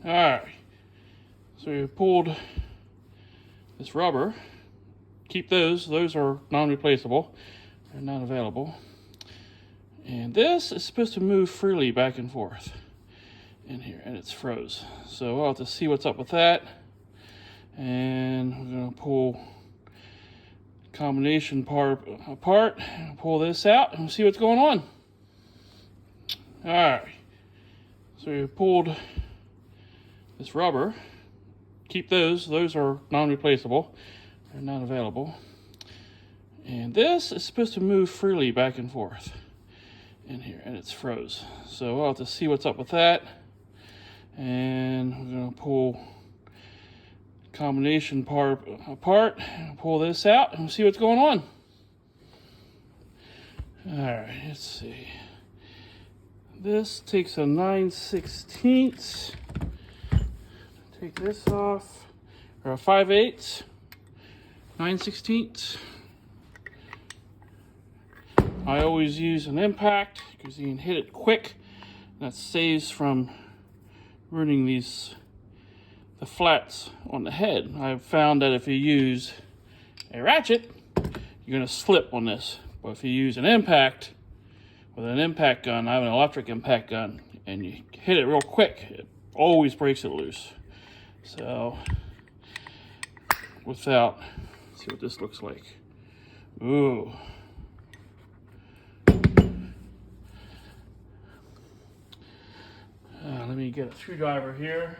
Alright, so we pulled this rubber. Keep those are non-replaceable. They're not available. And this is supposed to move freely back and forth in here, and it's froze. So we'll have to see what's up with that. And we're going to pull combination part apart, and pull this out, and we'll see what's going on. Alright, so we pulled this rubber. Keep those are non-replaceable. They're not available. And this is supposed to move freely back and forth in here, and it's froze. So we'll have to see what's up with that. And we're going to pull combination part apart, and pull this out, and we'll see what's going on. Alright, let's see. This takes a 9/16. Take this off, or a 5/8, 9/16. I always use an impact because you can hit it quick. That saves from ruining the flats on the head. I've found that if you use a ratchet, you're gonna slip on this. But if you use an impact, with an impact gun, I have an electric impact gun, and you hit it real quick, it always breaks it loose. So, let's see what this looks like. Ooh. Let me get a screwdriver here.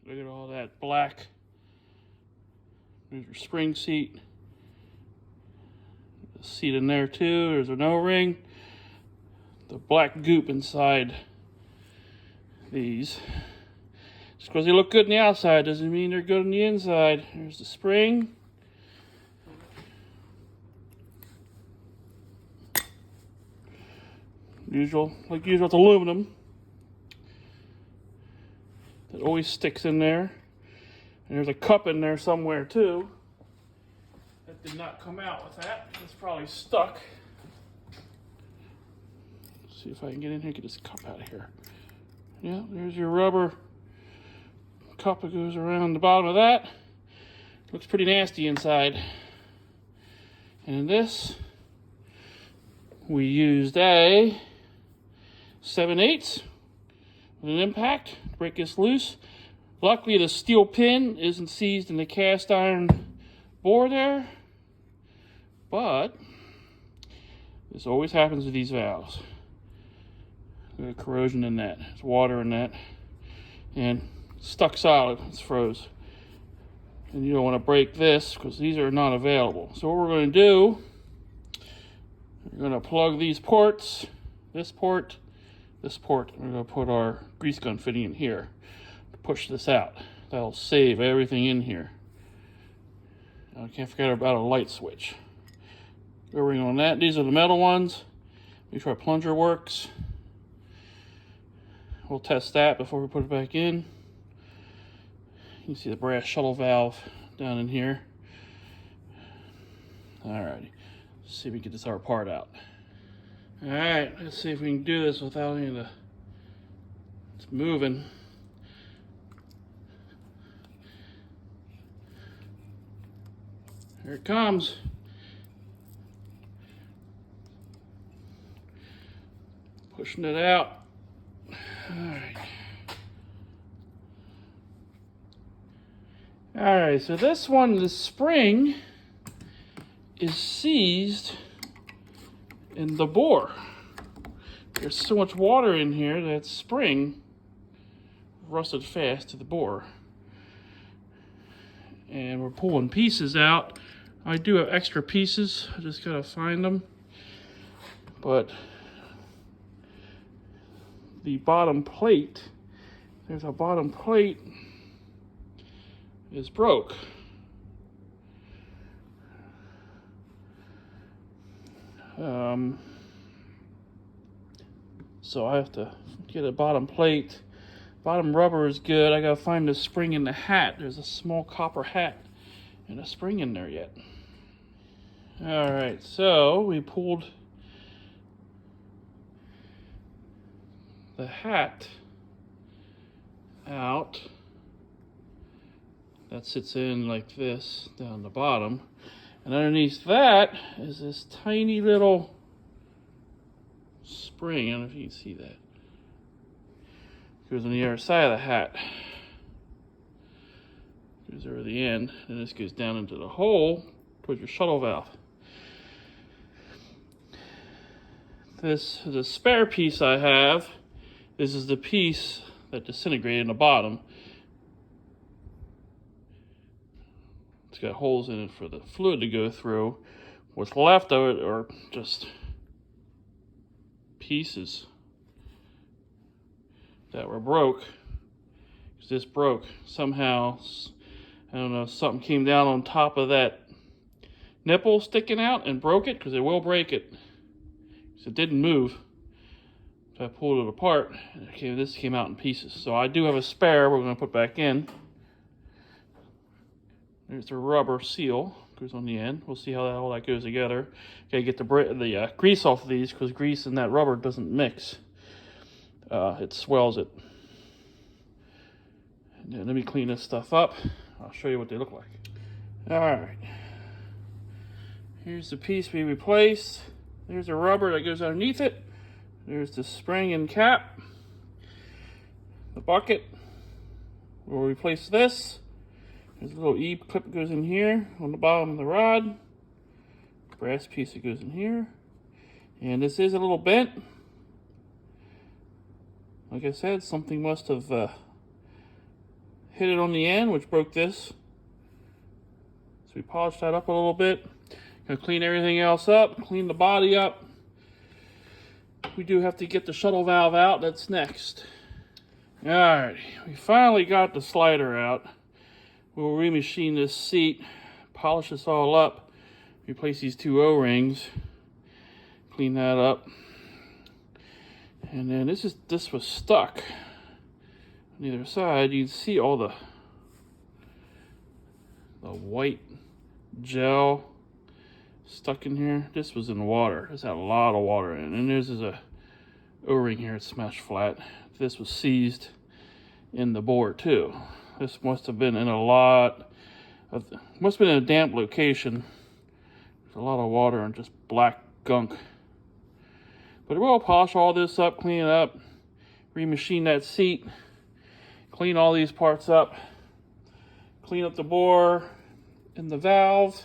Look at all that black. There's your spring seat. There's a seat in there too. There's an O-ring. The black goop inside these. Just because they look good on the outside doesn't mean they're good on the inside. There's the spring. Like usual, it's aluminum. That always sticks in there. And there's a cup in there somewhere too. That did not come out with that. It's probably stuck. Let's see if I can get in here and get this cup out of here. Yeah, there's your rubber cup that goes around the bottom of that. Looks pretty nasty inside. And in this, we used a 7/8 with an impact to break this loose. Luckily, the steel pin isn't seized in the cast iron bore there, but this always happens with these valves. There's corrosion in that, there's water in that, and stuck solid, it's froze. And you don't want to break this because these are not available. So what we're going to do, we're going to plug these ports, this port, this port. We're going to put our grease gun fitting in here to push this out. That'll save everything in here. I can't forget about a light switch. O-ring on that. These are the metal ones. Make sure our plunger works. We'll test that before we put it back in. You can see the brass shuttle valve down in here. Alrighty, let's see if we can get this other part out. Alright, let's see if we can do this without any of the... It's moving. Here it comes. Pushing it out. Alright. Alright, so this one, the spring is seized in the bore. There's so much water in here that spring rusted fast to the bore. And we're pulling pieces out. I do have extra pieces, I just gotta find them. But the bottom plate, there's a bottom plate, is broke. So I have to get a bottom plate. Bottom rubber is good. I gotta find the spring in the hat. There's a small copper hat and a spring in there yet. All right, so we pulled the hat out. That sits in like this down the bottom. And underneath that is this tiny little spring. I don't know if you can see that. It goes on the other side of the hat. Goes over the end, and this goes down into the hole towards your shuttle valve. This is a spare piece I have. This is the piece that disintegrated in the bottom. It's got holes in it for the fluid to go through. What's left of it are just pieces that were broke. Because this broke somehow. I don't know, something came down on top of that nipple sticking out and broke it, because it will break it. So it didn't move. So I pulled it apart, and this came out in pieces. So I do have a spare we're going to put back in. There's the rubber seal, goes on the end. We'll see how all that goes together. Okay, get the grease off of these, because grease and that rubber doesn't mix. It swells it. And then let me clean this stuff up. I'll show you what they look like. Alright. Here's the piece we replaced. There's the rubber that goes underneath it. There's the spring and cap. The bucket. We'll replace this. There's a little E-clip that goes in here on the bottom of the rod. Brass piece that goes in here. And this is a little bent. Like I said, something must have hit it on the end, which broke this. So we polished that up a little bit. Gonna clean everything else up, clean the body up. We do have to get the shuttle valve out. That's next. Alright, we finally got the slider out. We'll remachine this seat, polish this all up, replace these two O-rings, clean that up. And then this was stuck on either side. You can see all the white gel stuck in here. This was in water. This had a lot of water in it. And there's a O-ring here. It's smashed flat. This was seized in the bore too. This must have been in must have been in a damp location. There's a lot of water and just black gunk. But we'll polish all this up, clean it up, remachine that seat, clean all these parts up, clean up the bore and the valve,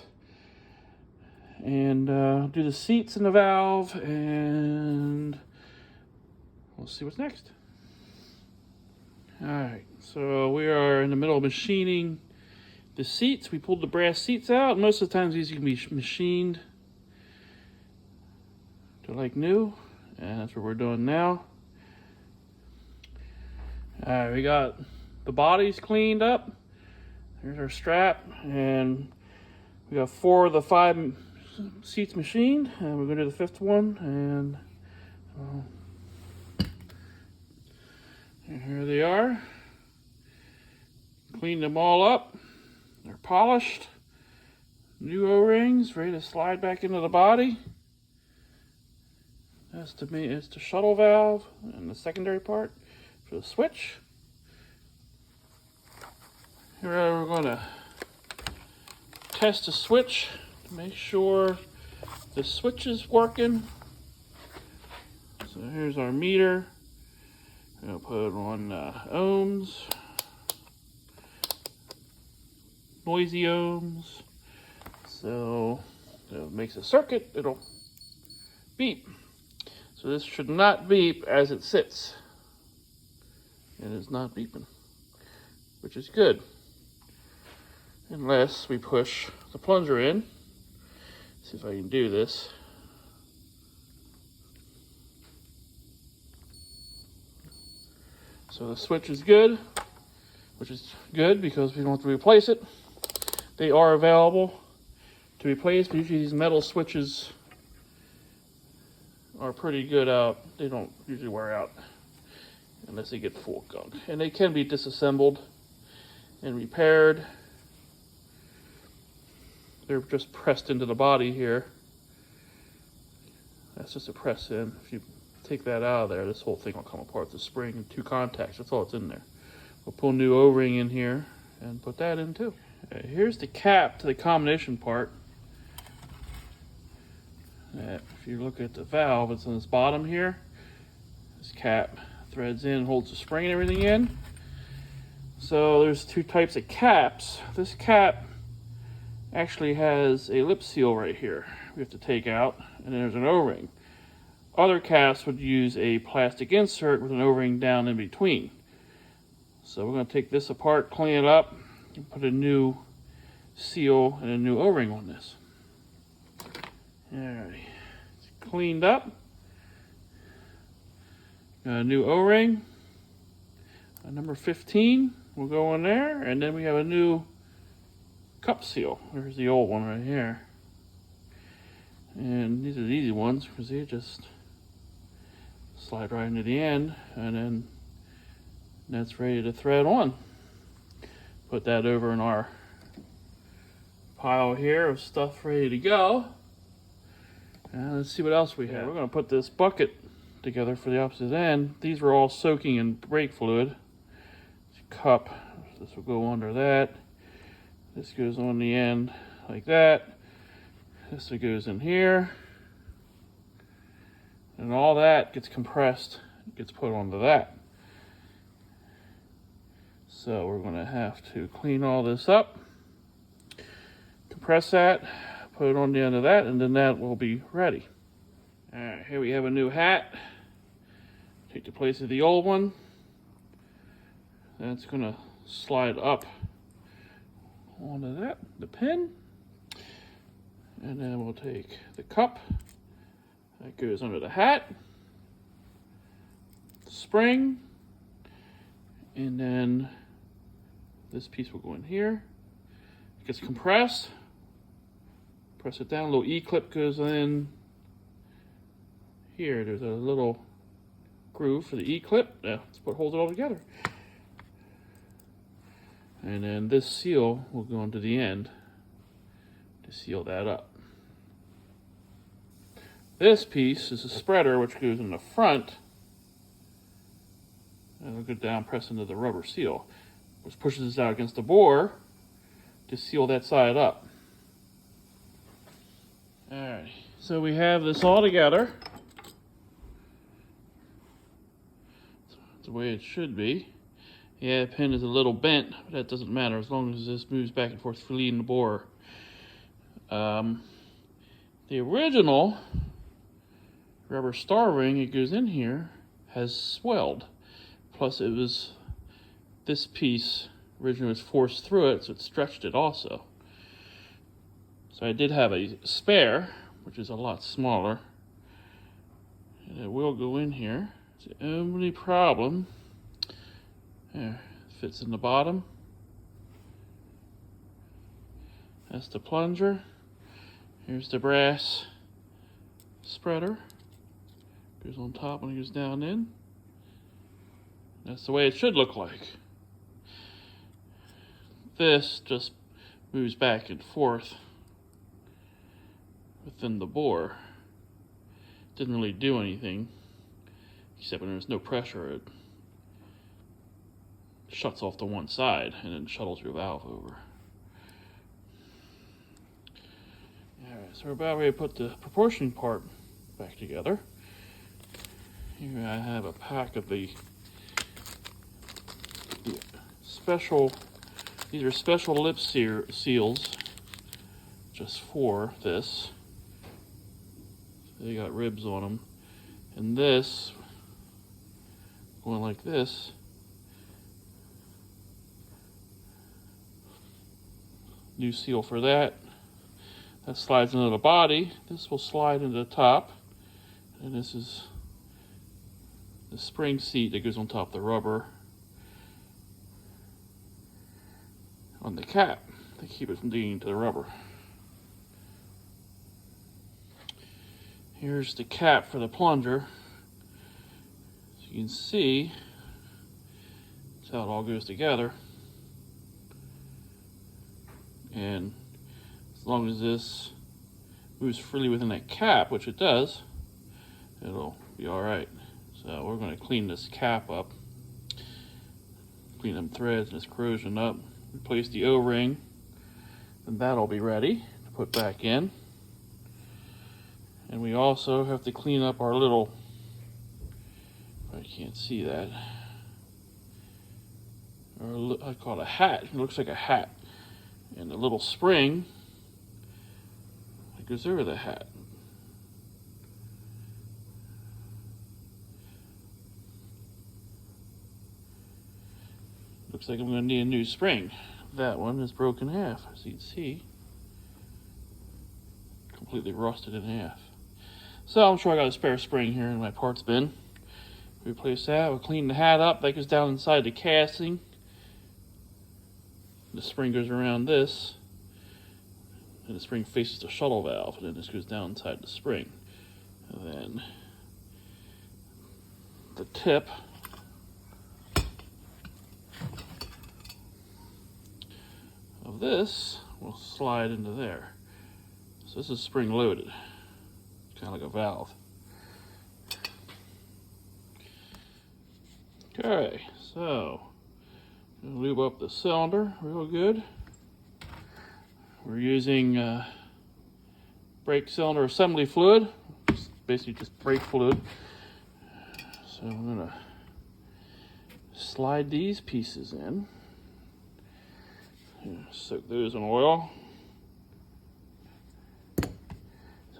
and do the seats and the valve, and we'll see what's next. Alright, so we are in the middle of machining the seats. We pulled the brass seats out. Most of the times these can be machined to like new, and that's what we're doing now. Alright, we got the bodies cleaned up. Here's our strap, and we got 4 of the 5 seats machined, and we're going to do the 5th one, and here they are. Cleaned them all up. They're polished. New O-rings, ready to slide back into the body. That's to me, it's the shuttle valve and the secondary part for the switch. Here we're going to test the switch to make sure the switch is working. So here's our meter. I'm going to put on ohms, noisy ohms. So if it makes a circuit, it'll beep. So this should not beep as it sits. It is not beeping, which is good. Unless we push the plunger in. See if I can do this. So the switch is good, which is good because we don't have to replace it. They are available to replace, but usually these metal switches are pretty good out. They don't usually wear out unless they get full of gunk. And they can be disassembled and repaired. They're just pressed into the body here. That's just a press in. If you take that out of there, this whole thing will come apart. The spring and 2 contacts, that's all that's in there. We'll pull a new O-ring in here and put that in too. Okay, here's the cap to the combination part. If you look at the valve, it's on this bottom here. This cap threads in, holds the spring and everything in. So there's 2 types of caps. This cap actually has a lip seal right here we have to take out, and there's an O-ring. Other caps would use a plastic insert with an O-ring down in between. So we're going to take this apart, clean it up, and put a new seal and a new O-ring on this. Alright, it's cleaned up. Got a new O-ring, number 15 will go in there, and then we have a new cup seal. There's the old one right here. And these are the easy ones because they just slide right into the end, and then that's ready to thread on. Put that over in our pile here of stuff ready to go. And let's see what else we have. We're going to put this bucket together for the opposite end. These were all soaking in brake fluid. Cup, this will go under that. This goes on the end like that. This goes in here. And all that gets compressed, gets put onto that. So we're going to have to clean all this up, compress that, put it on the end of that, and then that will be ready. Alright, here we have a new hat. Take the place of the old one. That's going to slide up onto that, the pin. And then we'll take the cup. That goes under the hat. The spring. And then this piece will go in here. It gets compressed. Press it down, a little E-clip goes in here. There's a little groove for the E-clip. That's what holds it all together. And then this seal will go into the end to seal that up. This piece is a spreader which goes in the front. And it'll go down, press into the rubber seal, which pushes this out against the bore to seal that side up. Alright, so we have this all together. That's the way it should be. Yeah, the pin is a little bent, but that doesn't matter as long as this moves back and forth freely in the bore. The original rubber star ring that goes in here has swelled. Plus it was, this piece originally was forced through it, so it stretched it also. So I did have a spare, which is a lot smaller. And it will go in here. It's the only problem. There, fits in the bottom. That's the plunger. Here's the brass spreader. Goes on top when it goes down in. That's the way it should look like. This just moves back and forth within the bore. Didn't really do anything, except when there's no pressure, it shuts off to one side and then shuttles your valve over. Alright, so we're about ready to put the proportioning part back together. Here I have a pack of the special, these are special lip seals just for this. They got ribs on them. And this, going like this, new seal for that. That slides into the body. This will slide into the top. And this is the spring seat that goes on top of the rubber on the cap to keep it from digging into the rubber. Here's the cap for the plunger. So you can see that's how it all goes together. And as long as this moves freely within that cap, which it does, it'll be all right. So we're going to clean this cap up, clean them threads and this corrosion up, replace the O-ring, and that'll be ready to put back in. And we also have to clean up our little, I can't see that, or I call it a hat. It looks like a hat. And the little spring that goes over the hat. Looks like I'm going to need a new spring. That one is broken in half, as you can see. Completely rusted in half. So I'm sure I got a spare spring here in my parts bin. Replace that. We'll clean the hat up. That goes down inside the casting. The spring goes around this. And the spring faces the shuttle valve. And then this goes down inside the spring. And then the tip of this will slide into there. So this is spring loaded. Kind of like a valve. Okay, so lube up the cylinder real good. We're using brake cylinder assembly fluid, basically just brake fluid. So I'm gonna slide these pieces in. Soak those in oil.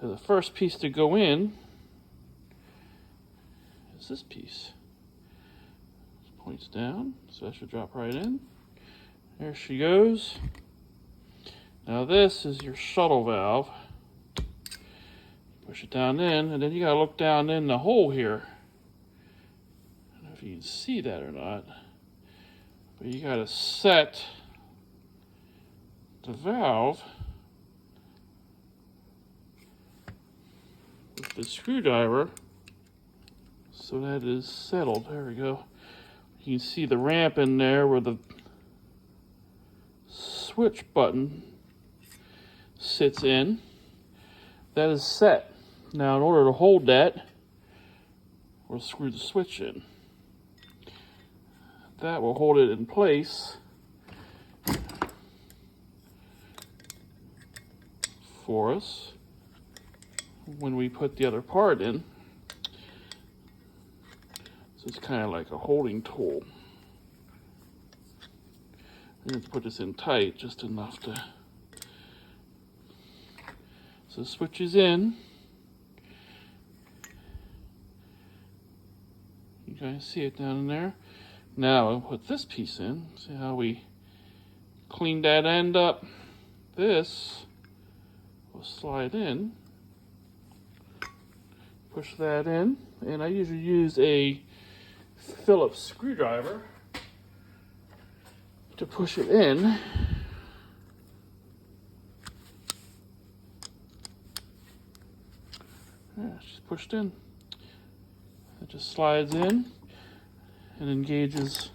So the first piece to go in is this piece. It points down, so that should drop right in. There she goes. Now this is your shuttle valve. Push it down in, and then you gotta look down in the hole here. I don't know if you can see that or not, but you gotta set the valve with the screwdriver so that it is settled. There we go. You can see the ramp in there where the switch button sits in. That is set. Now in order to hold that, we'll screw the switch in. That will hold it in place for us when we put the other part in. So it's kind of like a holding tool. I'm going to put this in tight, just enough to. So the switch is in. You guys see it down in there. Now I'll put this piece in. See how we clean that end up. This will slide in. Push that in, and I usually use a Phillips screwdriver to push it in. Yeah, it's just pushed in. It just slides in and engages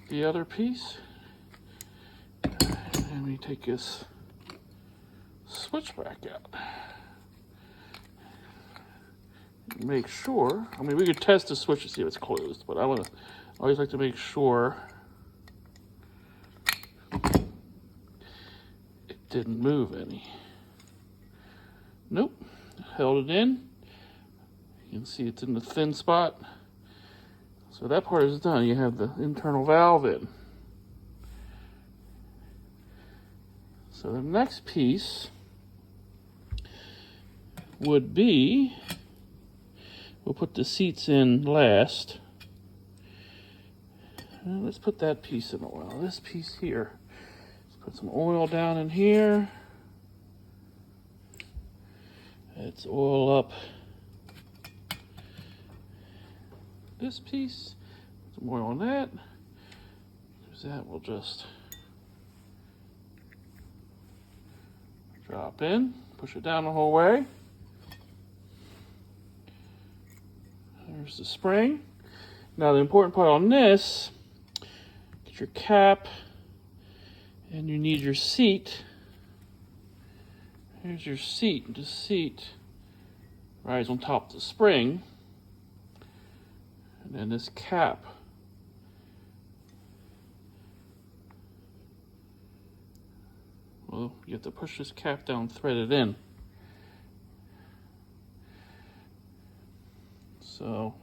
the other piece. And we take this switch back out. Make sure, I mean, we could test the switch to see if it's closed, but I always like to make sure it didn't move any. Nope, held it in. You can see it's in the thin spot. So that part is done. You have the internal valve in. So the next piece would be, we'll put the seats in last. Let's put that piece in oil. This piece here. Let's put some oil down in here. Let's oil up this piece. Put some oil on that. Because that will just drop in. Push it down the whole way. There's the spring. Now the important part on this, get your cap, and you need your seat. Here's your seat. The seat rides on top of the spring. And then this cap. Well, you have to push this cap down, thread it in. So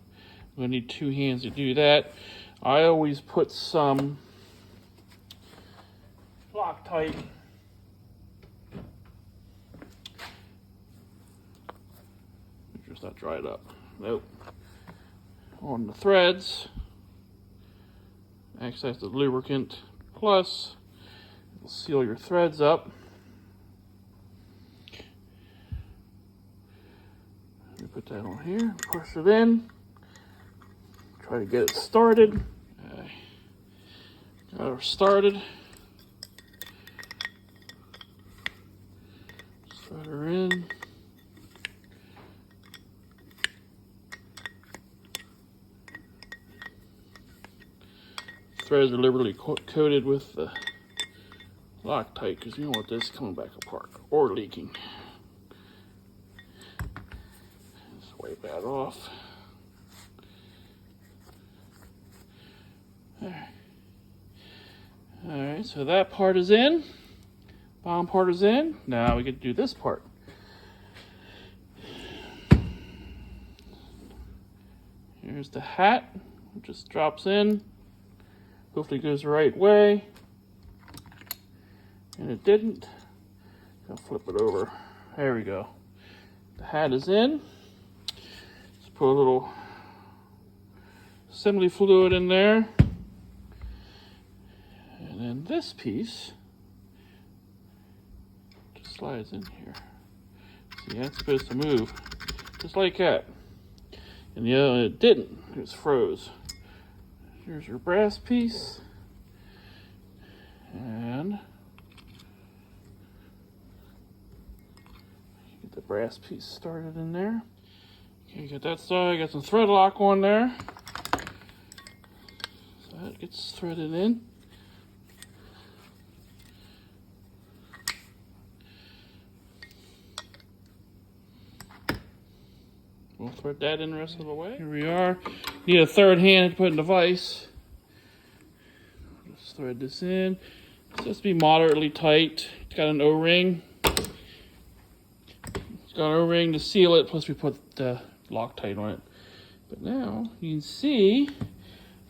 we're gonna need 2 hands to do that. I always put some Loctite just not dried up. Nope. On the threads. Actually, that's the lubricant. Plus, it'll seal your threads up. Let me put that on here. Push it in. Try to get it started. Got her started. Start her in. Threads are liberally coated with the Loctite because you don't want this coming back apart or leaking. Just wipe that off. Alright, so that part is in. Bottom part is in. Now we get to do this part. Here's the hat. It just drops in. Hopefully it goes the right way. And it didn't. I'll flip it over. There we go. The hat is in. Let's put a little assembly fluid in there. And then this piece just slides in here. See, that's supposed to move just like that. And the other, it didn't. It just froze. Here's your brass piece. And get the brass piece started in there. Okay, get that started. Got some thread lock on there. So that gets threaded in. We'll thread that in the rest of the way. Here we are. Need a third hand to put in the vise. Just thread this in. It's supposed to be moderately tight. It's got an O-ring. It's got an O-ring to seal it, plus we put the Loctite on it. But now, you can see,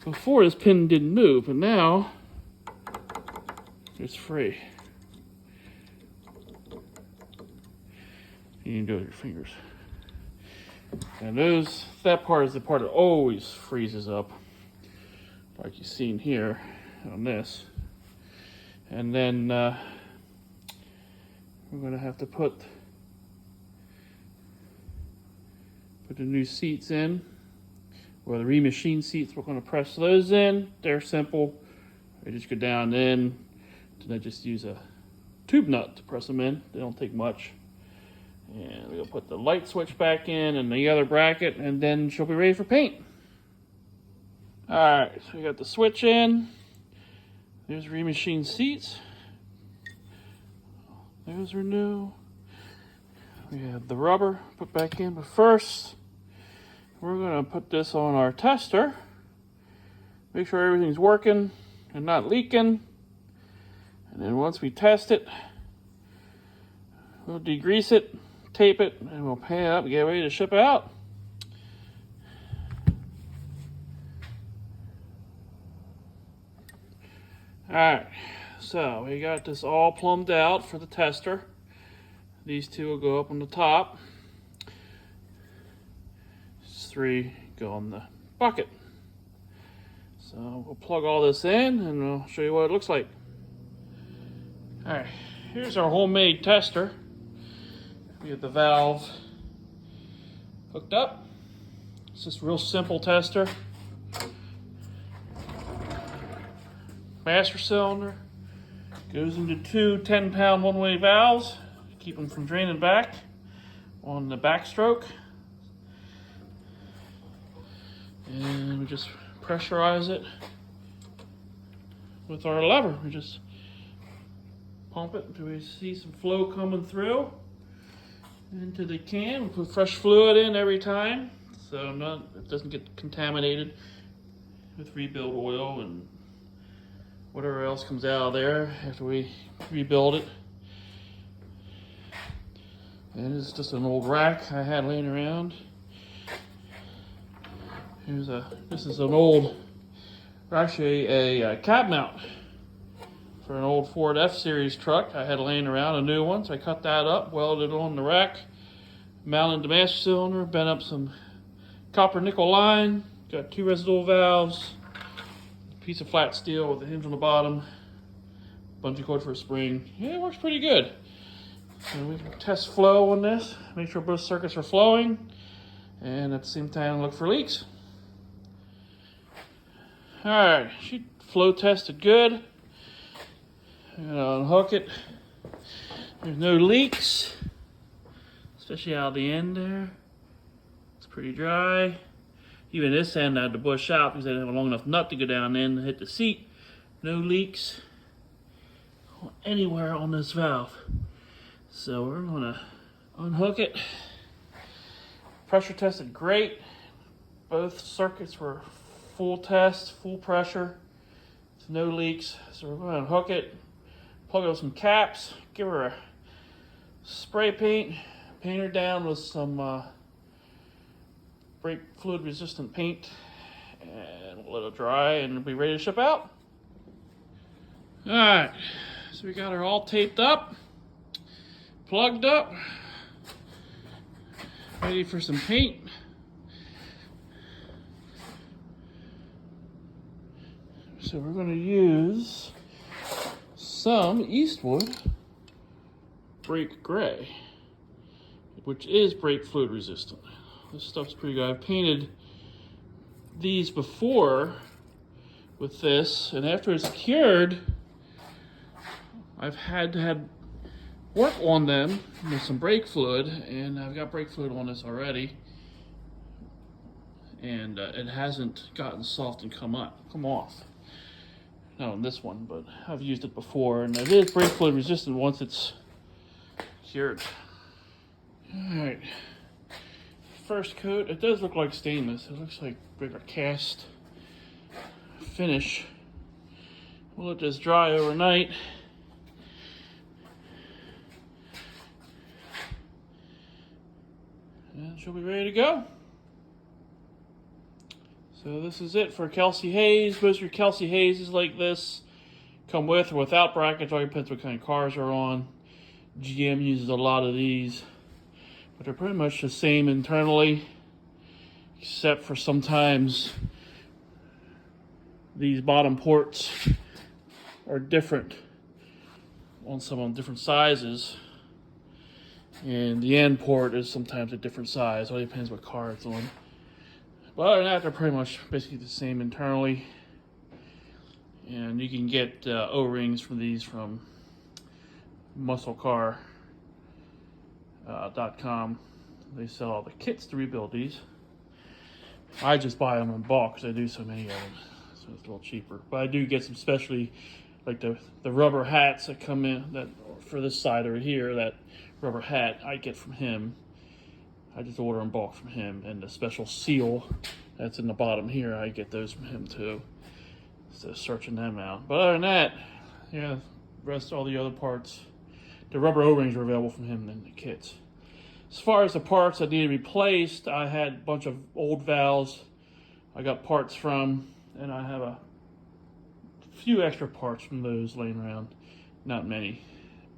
before this pin didn't move, but now, it's free. You can do it with your fingers. And that part is the part that always freezes up, like you've seen here on this. And then we're going to have to put the new seats in, or the remachine seats. We're going to press those in. They're simple. They just go down in. Then I just use a tube nut to press them in. They don't take much. And we'll put the light switch back in and the other bracket, and then she'll be ready for paint. Alright, so we got the switch in. There's remachine seats. Those are new. We have the rubber put back in, but first we're going to put this on our tester. Make sure everything's working and not leaking. And then once we test it, we'll degrease it, tape it, and we'll pan it up and get ready to ship out. Alright, so we got this all plumbed out for the tester. These two will go up on the top. These 3 go on the bucket. So we'll plug all this in and I'll show you what it looks like. Alright, here's our homemade tester. We have the valve hooked up. It's just a real simple tester. Master cylinder goes into 2 10-pound one-way valves. Keep them from draining back on the backstroke. And we just pressurize it with our lever. We just pump it until we see some flow coming through into the can. We put fresh fluid in every time. so it doesn't get contaminated with rebuild oil and whatever else comes out of there after we rebuild it. And it's just an old rack I had laying around. This is an old, actually a cab mount for an old Ford F-Series truck I had laying around, a new one. So I cut that up, welded it on the rack, mounted the master cylinder, bent up some copper nickel line, got 2 residual valves, a piece of flat steel with a hinge on the bottom, bungee cord for a spring. Yeah, it works pretty good. So we can test flow on this, make sure both circuits are flowing, and at the same time look for leaks. Alright, she flow tested good. I'm gonna unhook it. There's no leaks, especially out the end there. It's pretty dry. Even this end I had to bush out because I didn't have a long enough nut to go down in and hit the seat. No leaks anywhere on this valve. So we're gonna unhook it. Pressure tested great. Both circuits were full test, full pressure. There's no leaks. So we're gonna unhook it, plug it with some caps, give her a spray paint her down with some brake fluid resistant paint, and we'll let it dry and it'll be ready to ship out. Alright, so we got her all taped up, plugged up, ready for some paint. So we're going to use some Eastwood brake gray, which is brake fluid resistant. This stuff's pretty good. I've painted these before with this, and after it's cured, I've had to have work on them with some brake fluid, and I've got brake fluid on this already, and it hasn't gotten soft and come off. Not on this one, but I've used it before, and it is brake fluid resistant once it's cured. Alright, first coat, it does look like stainless. It looks like a cast finish. We'll let this dry overnight. And she'll be ready to go. So this is it for Kelsey Hayes. Most of your Kelsey Hayes is like this. Come with or without brackets, all depends what kind of cars are on. GM uses a lot of these, but they're pretty much the same internally, except for sometimes these bottom ports are different on some of them, different sizes. And the end port is sometimes a different size. It all depends what car it's on. But other than that, they're pretty much basically the same internally. And you can get O-rings from these from musclecar.com. They sell all the kits to rebuild these. I just buy them in bulk because I do so many of them, so it's a little cheaper. But I do get some specialty, like the rubber hats that come in that for this side over here. That rubber hat I get from him. I just order in bulk from him, and the special seal that's in the bottom here, I get those from him too. So searching them out. But other than that, yeah, rest all the other parts. The rubber O-rings are available from him in the kits. As far as the parts that need to be replaced, I had a bunch of old valves I got parts from, and I have a few extra parts from those laying around. Not many,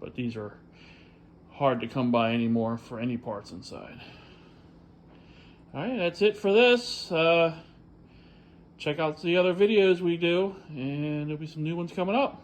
but these are hard to come by anymore for any parts inside. Alright, that's it for this. Check out the other videos we do, and there'll be some new ones coming up.